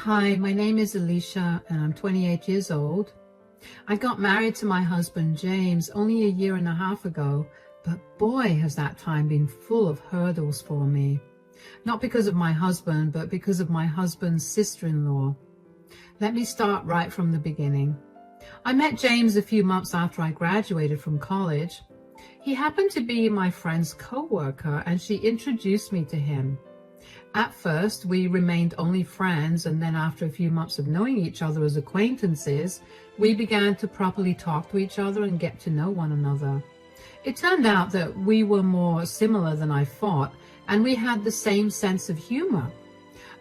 Hi, my name is Alicia and I'm 28 years old. I got married to my husband James only a year and a half ago, but boy has that time been full of hurdles for me. Not because of my husband, but because of my husband's sister-in-law. Let me start right from the beginning. I met James a few months after I graduated from college. He happened to be my friend's co-worker and she introduced me to him. At first, we remained only friends, and then after a few months of knowing each other as acquaintances, we began to properly talk to each other and get to know one another. It turned out that we were more similar than I thought, and we had the same sense of humor.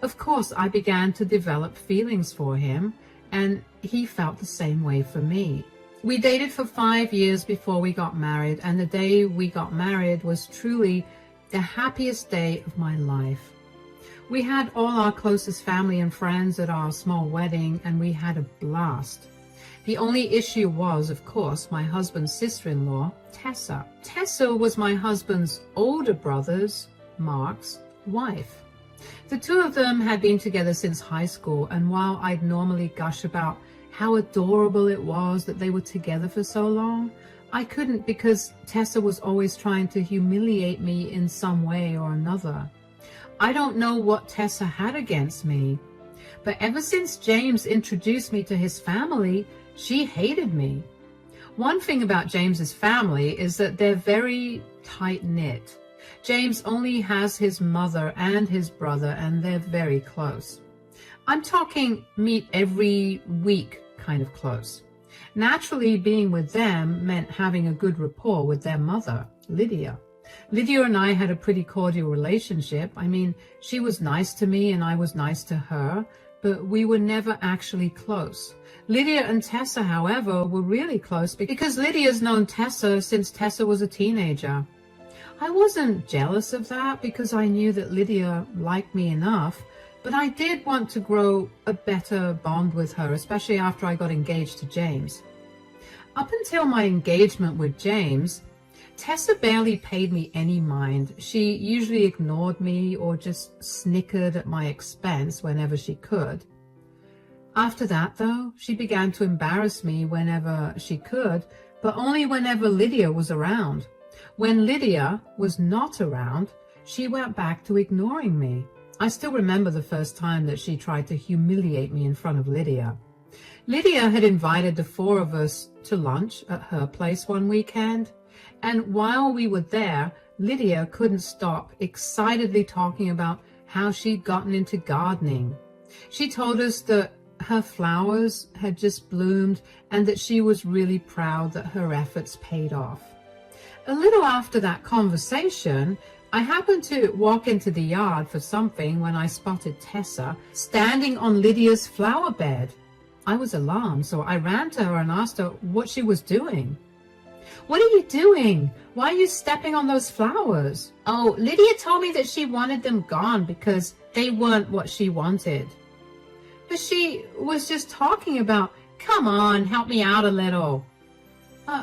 Of course, I began to develop feelings for him, and he felt the same way for me. We dated for 5 years before we got married, and the day we got married was truly the happiest day of my life. We had all our closest family and friends at our small wedding, and we had a blast. The only issue was, of course, my husband's sister-in-law, Tessa. Tessa was my husband's older brother's, Mark's, wife. The two of them had been together since high school, and while I'd normally gush about how adorable it was that they were together for so long, I couldn't because Tessa was always trying to humiliate me in some way or another. I don't know what Tessa had against me, but ever since James introduced me to his family, she hated me. One thing about James's family is that they're very tight-knit. James only has his mother and his brother, and they're very close. I'm talking meet every week kind of close. Naturally, being with them meant having a good rapport with their mother, Lydia. Lydia and I had a pretty cordial relationship. I mean, she was nice to me and I was nice to her, but we were never actually close. Lydia and Tessa, however, were really close because Lydia's known Tessa since Tessa was a teenager. I wasn't jealous of that because I knew that Lydia liked me enough, but I did want to grow a better bond with her, especially after I got engaged to James. Up until my engagement with James, Tessa barely paid me any mind. She usually ignored me or just snickered at my expense whenever she could. After that, though, she began to embarrass me whenever she could, but only whenever Lydia was around. When Lydia was not around, she went back to ignoring me. I still remember the first time that she tried to humiliate me in front of Lydia. Lydia had invited the four of us to lunch at her place one weekend. And while we were there, Lydia couldn't stop excitedly talking about how she'd gotten into gardening. She told us that her flowers had just bloomed and that she was really proud that her efforts paid off. A little after that conversation, I happened to walk into the yard for something when I spotted Tessa standing on Lydia's flower bed. I was alarmed, so I ran to her and asked her what she was doing. "What are you doing? Why are you stepping on those flowers?" "Oh, Lydia told me that she wanted them gone because they weren't what she wanted." But she was just talking about, "Come on, help me out a little."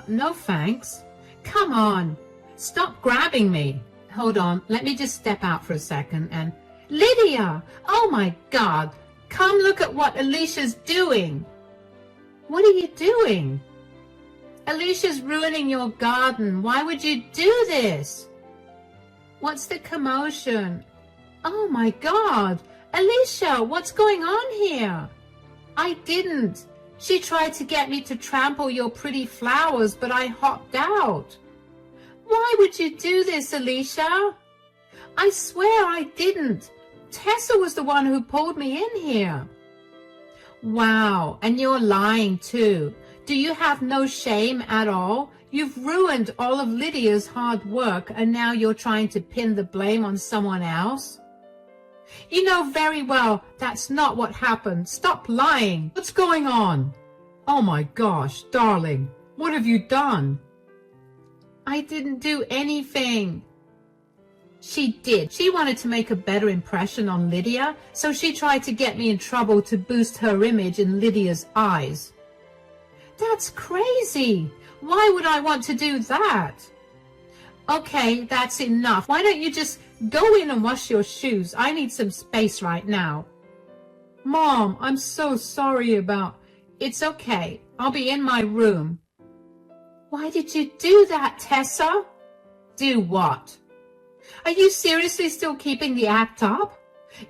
No thanks. "Come on, stop grabbing me." "Hold on, let me just step out for a second and..." "Lydia, oh my God, come look at what Alicia's doing." "What are you doing?" "Alicia's ruining your garden. Why would you do this?" "What's the commotion?" "Oh my God, Alicia, what's going on here?" "I didn't. She tried to get me to trample your pretty flowers, but I hopped out." "Why would you do this, Alicia?" "I swear I didn't. Tessa was the one who pulled me in here." "Wow, and you're lying too. Do you have no shame at all? You've ruined all of Lydia's hard work and now you're trying to pin the blame on someone else. You know very well that's not what happened. Stop lying. What's going on?" "Oh my gosh, darling, what have you done?" "I didn't do anything." "She did. She wanted to make a better impression on Lydia, so she tried to get me in trouble to boost her image in Lydia's eyes." "That's crazy. Why would I want to do that?" "Okay, that's enough. Why don't you just go in and wash your shoes? I need some space right now." Mom, I'm so sorry about... It's okay. I'll be in my room. Why did you do that, Tessa? Do what? Are you seriously still keeping the act up?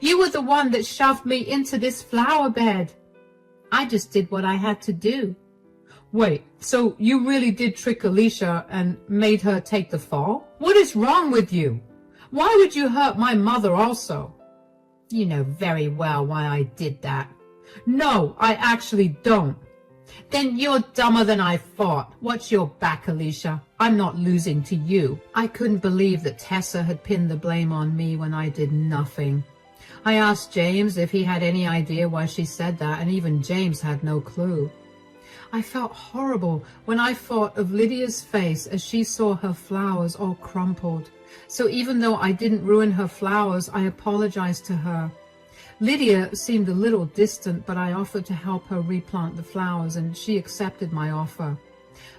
You were the one that shoved me into this flower bed. I just did what I had to do. Wait, so you really did trick Alicia and made her take the fall? What is wrong with you? Why would you hurt my mother also? You know very well why I did that. No, I actually don't. Then you're dumber than I thought. Watch your back, Alicia. I'm not losing to you. I couldn't believe that Tessa had pinned the blame on me when I did nothing. I asked James if he had any idea why she said that, and even James had no clue. I felt horrible when I thought of Lydia's face as she saw her flowers all crumpled. So even though I didn't ruin her flowers, I apologized to her. Lydia seemed a little distant, but I offered to help her replant the flowers, and she accepted my offer.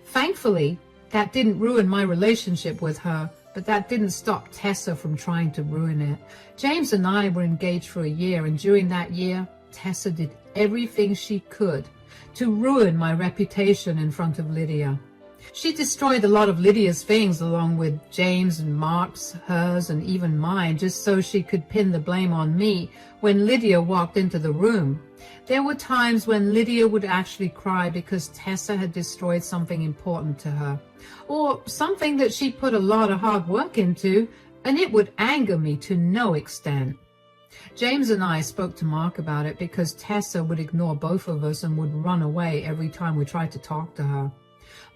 Thankfully, that didn't ruin my relationship with her, but that didn't stop Tessa from trying to ruin it. James and I were engaged for a year, and during that year, Tessa did everything she could to ruin my reputation in front of Lydia. She destroyed a lot of Lydia's things along with James and Mark's, hers, and even mine, just so she could pin the blame on me when Lydia walked into the room. There were times when Lydia would actually cry because Tessa had destroyed something important to her, or something that she put a lot of hard work into, and it would anger me to no extent. James and I spoke to Mark about it because Tessa would ignore both of us and would run away every time we tried to talk to her.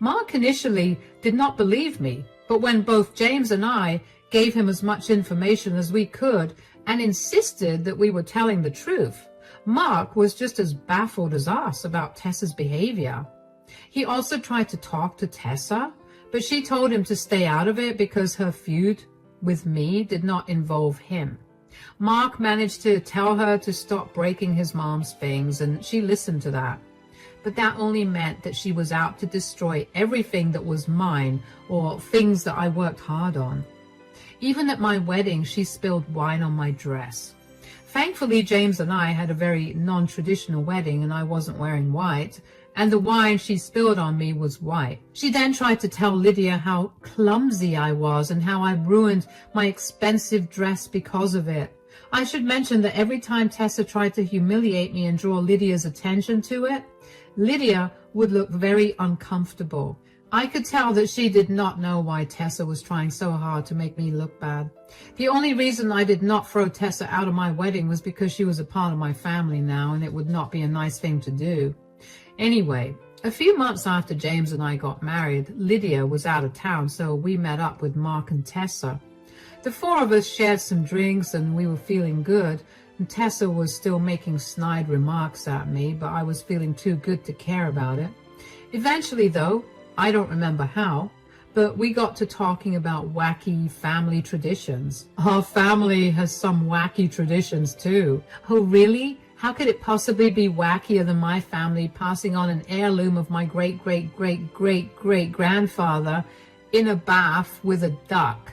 Mark initially did not believe me, but when both James and I gave him as much information as we could and insisted that we were telling the truth, Mark was just as baffled as us about Tessa's behavior. He also tried to talk to Tessa, but she told him to stay out of it because her feud with me did not involve him. Mark managed to tell her to stop breaking his mom's things, and she listened to that. But that only meant that she was out to destroy everything that was mine or things that I worked hard on. Even at my wedding, she spilled wine on my dress. Thankfully, James and I had a very non-traditional wedding and I wasn't wearing white, and the wine she spilled on me was white. She then tried to tell Lydia how clumsy I was and how I ruined my expensive dress because of it. I should mention that every time Tessa tried to humiliate me and draw Lydia's attention to it, Lydia would look very uncomfortable. I could tell that she did not know why Tessa was trying so hard to make me look bad. The only reason I did not throw Tessa out of my wedding was because she was a part of my family now, and it would not be a nice thing to do. Anyway, a few months after James and I got married, Lydia was out of town, so we met up with Mark and Tessa. The four of us shared some drinks and we were feeling good, and Tessa was still making snide remarks at me, but I was feeling too good to care about it. Eventually, though, I don't remember how, but we got to talking about wacky family traditions. Our family has some wacky traditions too. Oh, really? How could it possibly be wackier than my family passing on an heirloom of my great-great-great-great-great-grandfather in a bath with a duck?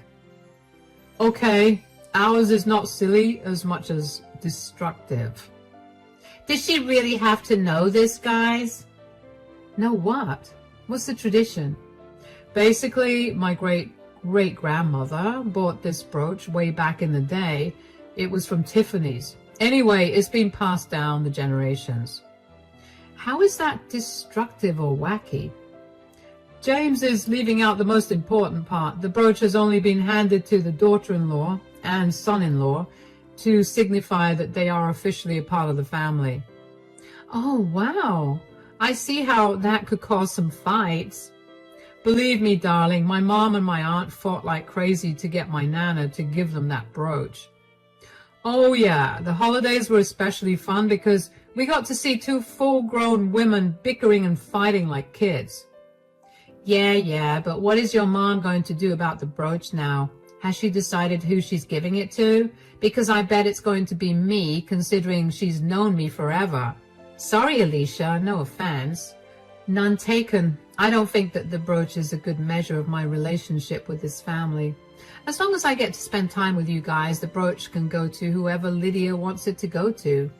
Okay, ours is not silly as much as destructive. Did she really have to know this, guys? Know what? What's the tradition? Basically, my great-great-grandmother bought this brooch way back in the day. It was from Tiffany's. Anyway, it's been passed down the generations. How is that destructive or wacky? James is leaving out the most important part. The brooch has only been handed to the daughter-in-law and son-in-law to signify that they are officially a part of the family. Oh, wow. I see how that could cause some fights. Believe me, darling, my mom and my aunt fought like crazy to get my Nana to give them that brooch. Oh yeah, the holidays were especially fun because we got to see two full-grown women bickering and fighting like kids. Yeah, but what is your mom going to do about the brooch now? Has she decided who she's giving it to? Because I bet it's going to be me, considering she's known me forever. Sorry, Alicia, no offense. None taken. I don't think that the brooch is a good measure of my relationship with this family. As long as I get to spend time with you guys, the brooch can go to whoever Lydia wants it to go to.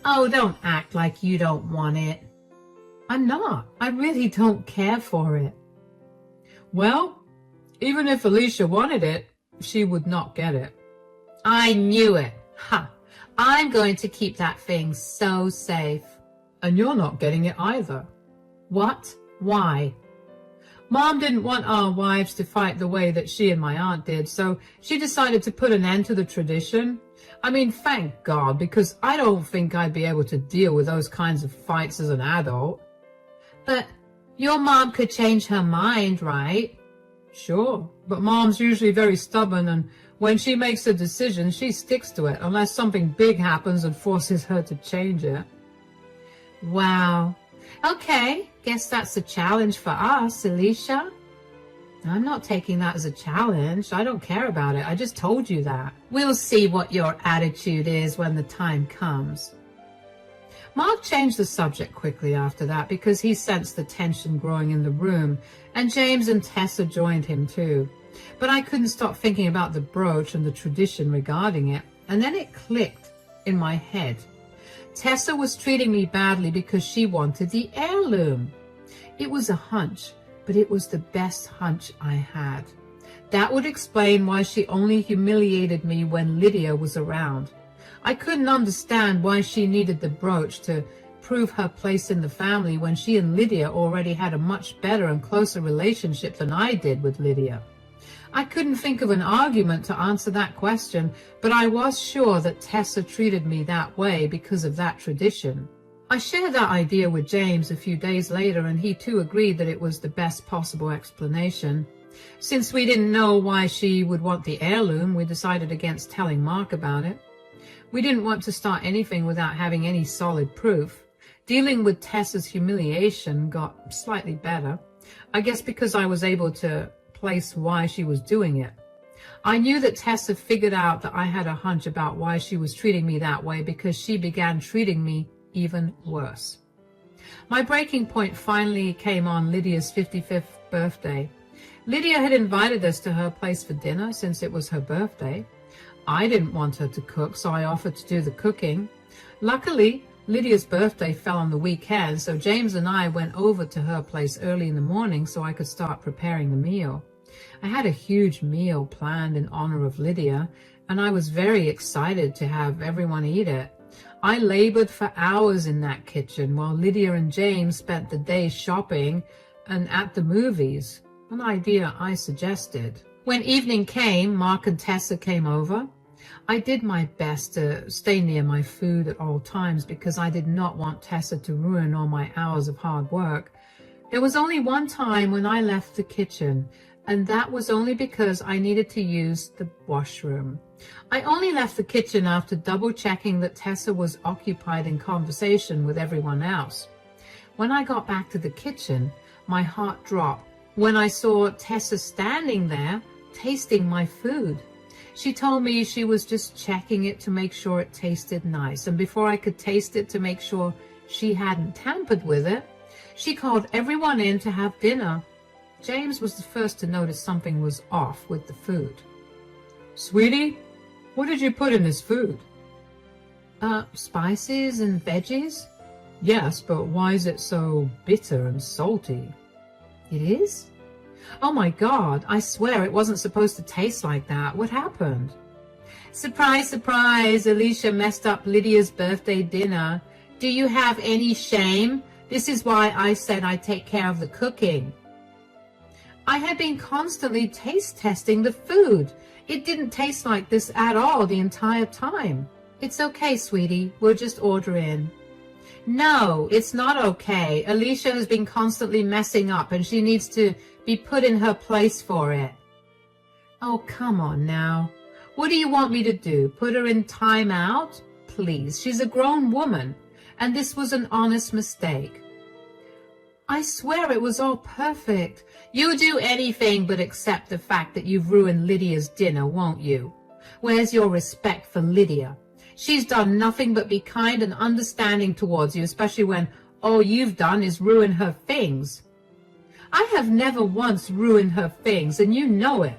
Oh, don't act like you don't want it. I'm not. I really don't care for it. Well, even if Alicia wanted it, she would not get it. I knew it. Ha! I'm going to keep that thing so safe. And you're not getting it either. What? Why? Mom didn't want our wives to fight the way that she and my aunt did, so she decided to put an end to the tradition. I mean, thank God, because I don't think I'd be able to deal with those kinds of fights as an adult. But your mom could change her mind, right? Sure, but Mom's usually very stubborn, and when she makes a decision, she sticks to it, unless something big happens and forces her to change it. Wow. Okay, guess that's a challenge for us, Alicia. I'm not taking that as a challenge. I don't care about it. I just told you that. We'll see what your attitude is when the time comes. Mark changed the subject quickly after that because he sensed the tension growing in the room, and James and Tessa joined him too. But I couldn't stop thinking about the brooch and the tradition regarding it, and then it clicked in my head. Tessa was treating me badly because she wanted the heirloom. It was a hunch, but it was the best hunch I had. That would explain why she only humiliated me when Lydia was around. I couldn't understand why she needed the brooch to prove her place in the family when she and Lydia already had a much better and closer relationship than I did with Lydia. I couldn't think of an argument to answer that question, but I was sure that Tessa treated me that way because of that tradition. I shared that idea with James a few days later, and he too agreed that it was the best possible explanation. Since we didn't know why she would want the heirloom, we decided against telling Mark about it. We didn't want to start anything without having any solid proof. Dealing with Tessa's humiliation got slightly better, I guess because I was able to place why she was doing it. I knew that Tessa figured out that I had a hunch about why she was treating me that way because she began treating me even worse. My breaking point finally came on Lydia's 55th birthday. Lydia had invited us to her place for dinner since it was her birthday. I didn't want her to cook, so I offered to do the cooking. Luckily, Lydia's birthday fell on the weekend, so James and I went over to her place early in the morning so I could start preparing the meal. I had a huge meal planned in honor of Lydia, and I was very excited to have everyone eat it. I labored for hours in that kitchen while Lydia and James spent the day shopping and at the movies, an idea I suggested. When evening came, Mark and Tessa came over. I did my best to stay near my food at all times because I did not want Tessa to ruin all my hours of hard work. There was only one time when I left the kitchen, and that was only because I needed to use the washroom. I only left the kitchen after double-checking that Tessa was occupied in conversation with everyone else. When I got back to the kitchen, my heart dropped when I saw Tessa standing there, tasting my food. She told me she was just checking it to make sure it tasted nice, and before I could taste it to make sure she hadn't tampered with it, she called everyone in to have dinner. James was the first to notice something was off with the food. Sweetie, what did you put in this food? Spices and veggies? Yes, but why is it so bitter and salty? It is? Oh my God, I swear it wasn't supposed to taste like that. What happened? Surprise, surprise, Alicia messed up Lydia's birthday dinner. Do you have any shame? This is why I said I'd take care of the cooking. I had been constantly taste testing the food. It didn't taste like this at all the entire time. It's okay, sweetie. We'll just order in. No, it's not okay. Alicia has been constantly messing up and she needs to be put in her place for it. Oh, come on now. What do you want me to do? Put her in time out? Please, she's a grown woman, and this was an honest mistake. I swear it was all perfect. You'll do anything but accept the fact that you've ruined Lydia's dinner, won't you? Where's your respect for Lydia? She's done nothing but be kind and understanding towards you, especially when all you've done is ruin her things. I have never once ruined her things, and you know it.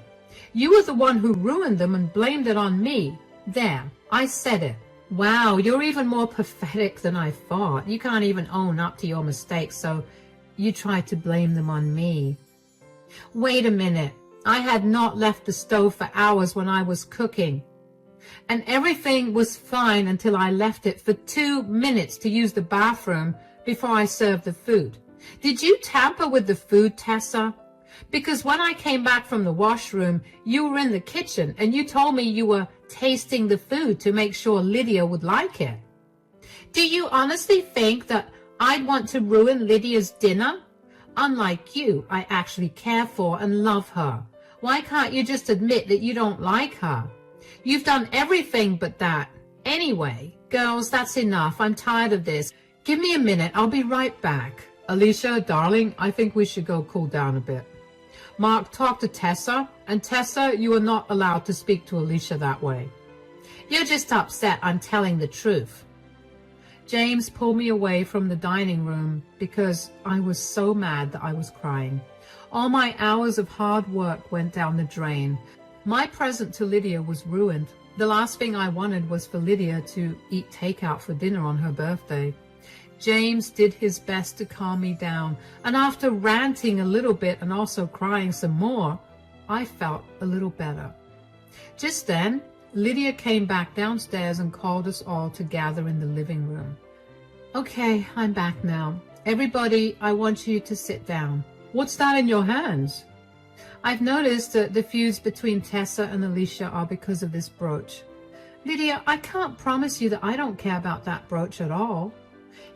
You were the one who ruined them and blamed it on me. There, I said it. Wow, you're even more pathetic than I thought. You can't even own up to your mistakes, so you try to blame them on me. Wait a minute. I had not left the stove for hours when I was cooking. And everything was fine until I left it for 2 minutes to use the bathroom before I served the food. Did you tamper with the food, Tessa? Because when I came back from the washroom, you were in the kitchen and you told me you were tasting the food to make sure Lydia would like it. Do you honestly think that I'd want to ruin Lydia's dinner? Unlike you, I actually care for and love her. Why can't you just admit that you don't like her? You've done everything but that. Anyway, girls, that's enough. I'm tired of this. Give me a minute. I'll be right back. Alicia, darling, I think we should go cool down a bit. Mark, talk to Tessa. And Tessa, you are not allowed to speak to Alicia that way. You're just upset I'm telling the truth. James pulled me away from the dining room because I was so mad that I was crying. All my hours of hard work went down the drain. My present to Lydia was ruined. The last thing I wanted was for Lydia to eat takeout for dinner on her birthday. James did his best to calm me down, and after ranting a little bit and also crying some more, I felt a little better. Just then, Lydia came back downstairs and called us all to gather in the living room. Okay, I'm back now. Everybody, I want you to sit down. What's that in your hands? I've noticed that the feuds between Tessa and Alicia are because of this brooch. Lydia, I can't promise you that I don't care about that brooch at all.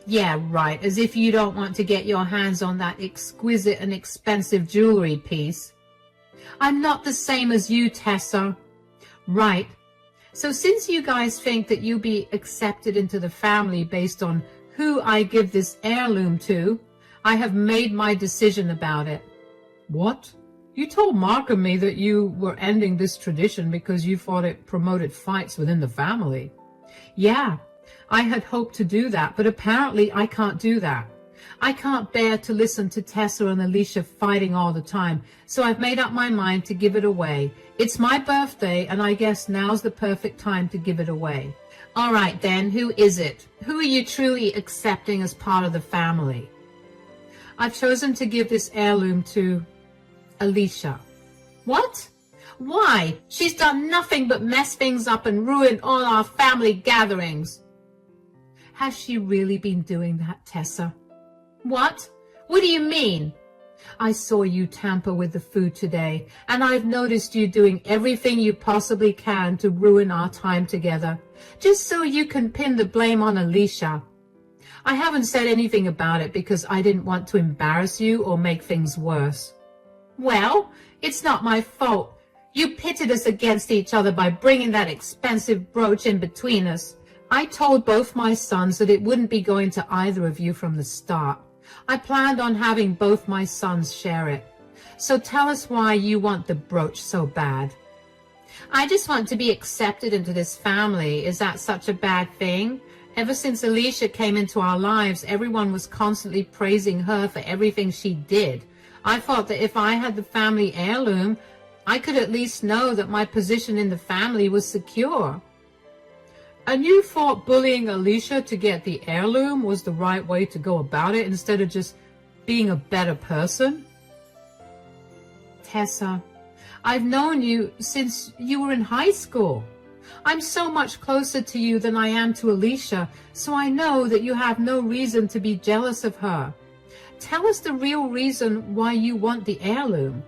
Yeah, right, as if you don't want to get your hands on that exquisite and expensive jewelry piece. I'm not the same as you, Tessa. Right. So since you guys think that you'll be accepted into the family based on who I give this heirloom to, I have made my decision about it. What? You told Mark and me that you were ending this tradition because you thought it promoted fights within the family. Yeah, I had hoped to do that, but apparently I can't do that. I can't bear to listen to Tessa and Alicia fighting all the time, so I've made up my mind to give it away. It's my birthday, and I guess now's the perfect time to give it away. All right, then, who is it? Who are you truly accepting as part of the family? I've chosen to give this heirloom to Alicia. What? Why? She's done nothing but mess things up and ruin all our family gatherings. Has she really been doing that, Tessa? What? What do you mean? I saw you tamper with the food today, and I've noticed you doing everything you possibly can to ruin our time together, just so you can pin the blame on Alicia. I haven't said anything about it because I didn't want to embarrass you or make things worse. Well, it's not my fault. You pitted us against each other by bringing that expensive brooch in between us. I told both my sons that it wouldn't be going to either of you from the start. I planned on having both my sons share it. So tell us why you want the brooch so bad. I just want to be accepted into this family. Is that such a bad thing? Ever since Alicia came into our lives, everyone was constantly praising her for everything she did. I thought that if I had the family heirloom, I could at least know that my position in the family was secure. And you thought bullying Alicia to get the heirloom was the right way to go about it instead of just being a better person? Tessa, I've known you since you were in high school. I'm so much closer to you than I am to Alicia, so I know that you have no reason to be jealous of her. Tell us the real reason why you want the heirloom.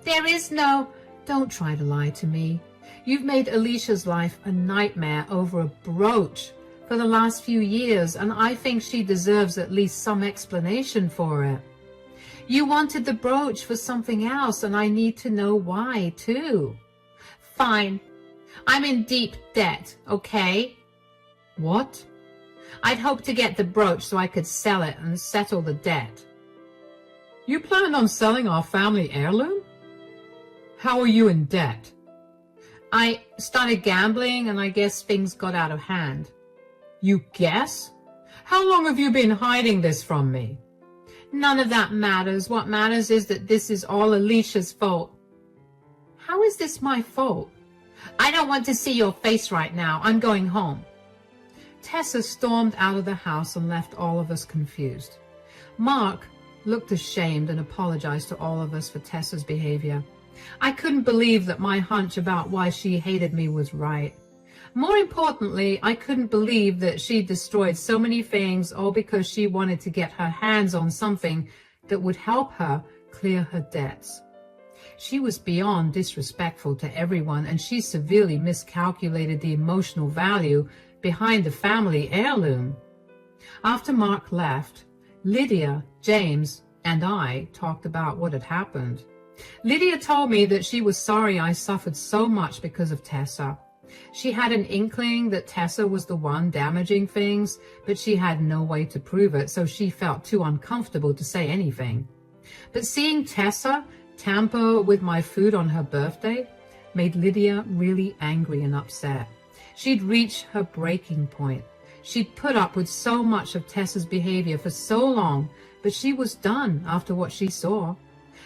There is no... Don't try to lie to me. You've made Alicia's life a nightmare over a brooch for the last few years, and I think she deserves at least some explanation for it. You wanted the brooch for something else, and I need to know why, too. Fine. I'm in deep debt, okay? What? I'd hoped to get the brooch so I could sell it and settle the debt. You planned on selling our family heirloom? How are you in debt? I started gambling, and I guess things got out of hand. You guess? How long have you been hiding this from me? None of that matters. What matters is that this is all Alicia's fault. How is this my fault? I don't want to see your face right now. I'm going home. Tessa stormed out of the house and left all of us confused. Mark looked ashamed and apologized to all of us for Tessa's behavior. I couldn't believe that my hunch about why she hated me was right. More importantly, I couldn't believe that she destroyed so many things all because she wanted to get her hands on something that would help her clear her debts. She was beyond disrespectful to everyone, and she severely miscalculated the emotional value behind the family heirloom. After Mark left, Lydia, James, and I talked about what had happened. Lydia told me that she was sorry I suffered so much because of Tessa. She had an inkling that Tessa was the one damaging things, but she had no way to prove it, so she felt too uncomfortable to say anything. But seeing Tessa tamper with my food on her birthday made Lydia really angry and upset. She'd reached her breaking point. She'd put up with so much of Tessa's behavior for so long, but she was done after what she saw.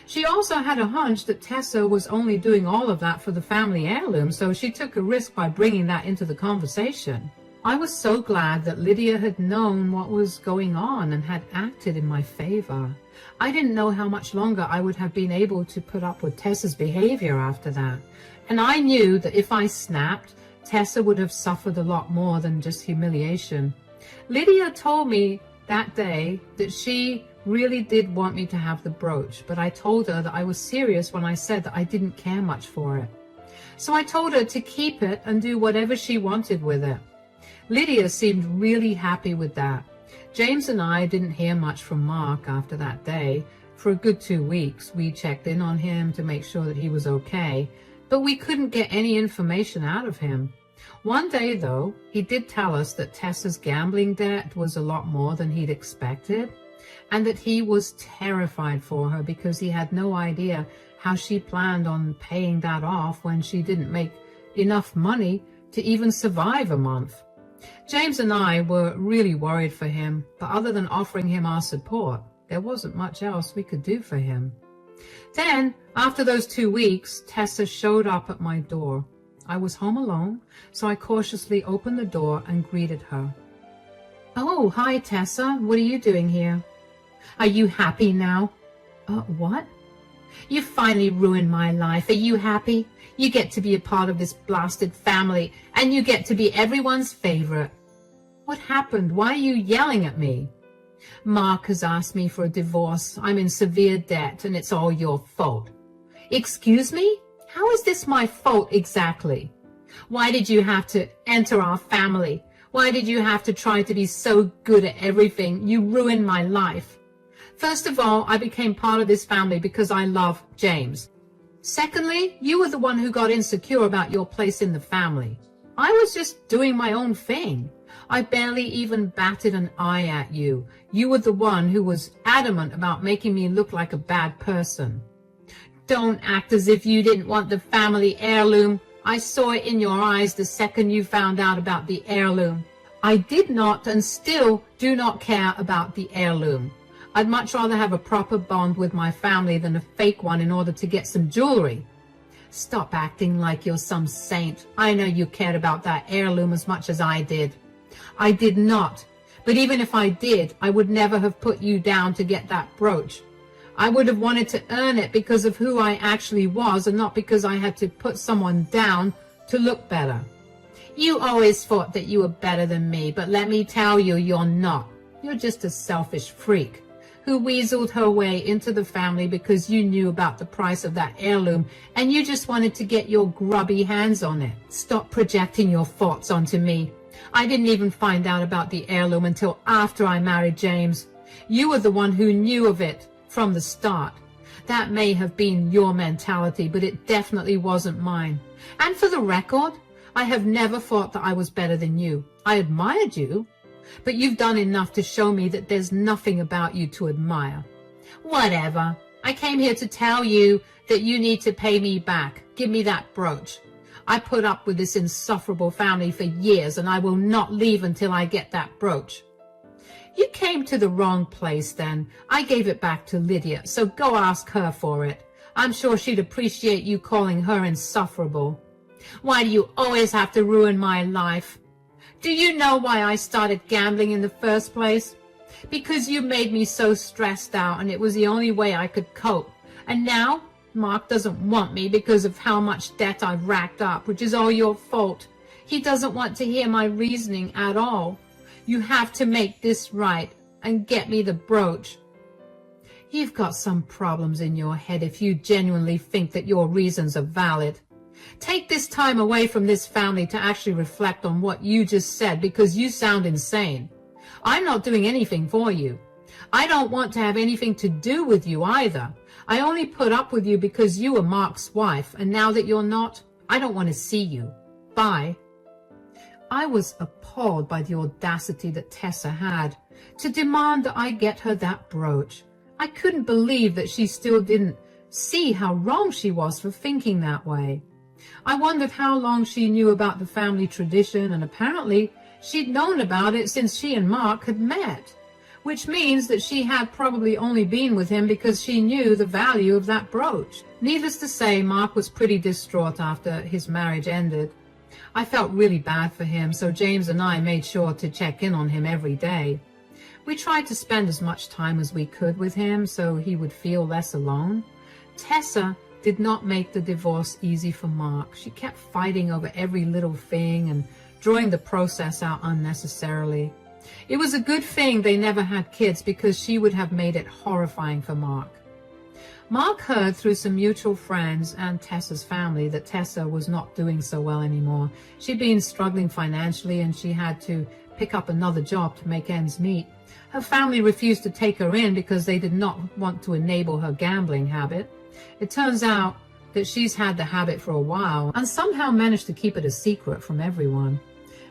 She also had a hunch that Tessa was only doing all of that for the family heirloom, so she took a risk by bringing that into the conversation. I was so glad that Lydia had known what was going on and had acted in my favor. I didn't know how much longer I would have been able to put up with Tessa's behavior after that. And I knew that if I snapped, Tessa would have suffered a lot more than just humiliation. Lydia told me that day that she really did want me to have the brooch, but I told her that I was serious when I said that I didn't care much for it. So I told her to keep it and do whatever she wanted with it. Lydia seemed really happy with that. James and I didn't hear much from Mark after that day. For a good 2 weeks, we checked in on him to make sure that he was okay, but we couldn't get any information out of him. One day, though, he did tell us that Tessa's gambling debt was a lot more than he'd expected, and that he was terrified for her because he had no idea how she planned on paying that off when she didn't make enough money to even survive a month. James and I were really worried for him, but other than offering him our support, there wasn't much else we could do for him. Then, after those 2 weeks, Tessa showed up at my door. I was home alone, so I cautiously opened the door and greeted her. "Oh, hi, Tessa. What are you doing here?" "Are you happy now?" What? "You finally ruined my life. Are you happy? You get to be a part of this blasted family, and you get to be everyone's favorite." "What happened? Why are you yelling at me?" "Mark has asked me for a divorce. I'm in severe debt, and it's all your fault." "Excuse me? How is this my fault exactly? Why did you have to enter our family? Why did you have to try to be so good at everything? You ruined my life. First of all, I became part of this family because I love James. Secondly, you were the one who got insecure about your place in the family. I was just doing my own thing. I barely even batted an eye at you. You were the one who was adamant about making me look like a bad person. Don't act as if you didn't want the family heirloom. I saw it in your eyes the second you found out about the heirloom. I did not and still do not care about the heirloom. I'd much rather have a proper bond with my family than a fake one in order to get some jewelry. Stop acting like you're some saint. I know you cared about that heirloom as much as I did. I did not. But even if I did, I would never have put you down to get that brooch. I would have wanted to earn it because of who I actually was and not because I had to put someone down to look better. You always thought that you were better than me, but let me tell you, you're not. You're just a selfish freak who weaseled her way into the family because you knew about the price of that heirloom and you just wanted to get your grubby hands on it. Stop projecting your thoughts onto me. I didn't even find out about the heirloom until after I married James. You were the one who knew of it from the start. That may have been your mentality, but it definitely wasn't mine. And for the record, I have never thought that I was better than you. I admired you, but you've done enough to show me that there's nothing about you to admire. Whatever. I came here to tell you that you need to pay me back. Give me that brooch. I put up with this insufferable family for years, and I will not leave until I get that brooch. You came to the wrong place then. I gave it back to Lydia, so go ask her for it. I'm sure she'd appreciate you calling her insufferable. Why do you always have to ruin my life? Do you know why I started gambling in the first place? Because you made me so stressed out and it was the only way I could cope. And now Mark doesn't want me because of how much debt I've racked up, which is all your fault. He doesn't want to hear my reasoning at all. You have to make this right and get me the brooch. You've got some problems in your head if you genuinely think that your reasons are valid. Take this time away from this family to actually reflect on what you just said, because you sound insane. I'm not doing anything for you. I don't want to have anything to do with you either. I only put up with you because you were Mark's wife, and now that you're not, I don't want to see you. Bye. I was appalled by the audacity that Tessa had to demand that I get her that brooch. I couldn't believe that she still didn't see how wrong she was for thinking that way. I wondered how long she knew about the family tradition, and apparently she'd known about it since she and Mark had met, which means that she had probably only been with him because she knew the value of that brooch. Needless to say, Mark was pretty distraught after his marriage ended. I felt really bad for him, so James and I made sure to check in on him every day. We tried to spend as much time as we could with him so he would feel less alone. Tessa did not make the divorce easy for Mark. She kept fighting over every little thing and drawing the process out unnecessarily. It was a good thing they never had kids, because she would have made it horrifying for Mark. Mark heard through some mutual friends and Tessa's family that Tessa was not doing so well anymore. She'd been struggling financially and she had to pick up another job to make ends meet. Her family refused to take her in because they did not want to enable her gambling habit. It turns out that she's had the habit for a while and somehow managed to keep it a secret from everyone.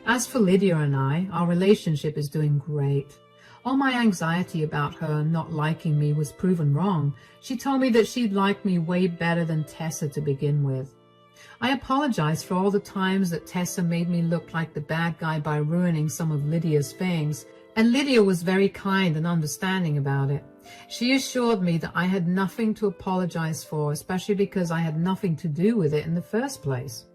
As for Lydia and I, our relationship is doing great. All my anxiety about her not liking me was proven wrong. She told me that she'd like me way better than Tessa to begin with. I apologized for all the times that Tessa made me look like the bad guy by ruining some of Lydia's things, and Lydia was very kind and understanding about it. She assured me that I had nothing to apologize for, especially because I had nothing to do with it in the first place.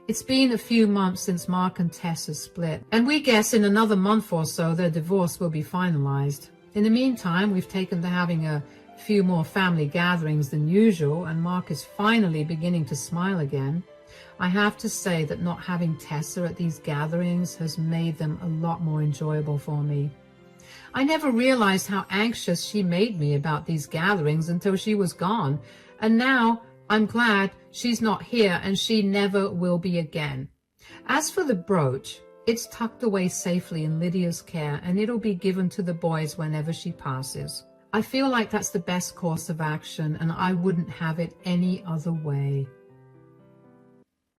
It's been a few months since Mark and Tessa split, and we guess in another month or so their divorce will be finalized. In the meantime, we've taken to having a few more family gatherings than usual, and Mark is finally beginning to smile again. I have to say that not having Tessa at these gatherings has made them a lot more enjoyable for me. I never realized how anxious she made me about these gatherings until she was gone, and now I'm glad she's not here and she never will be again. As for the brooch, it's tucked away safely in Lydia's care, and it'll be given to the boys whenever she passes. I feel like that's the best course of action, and I wouldn't have it any other way.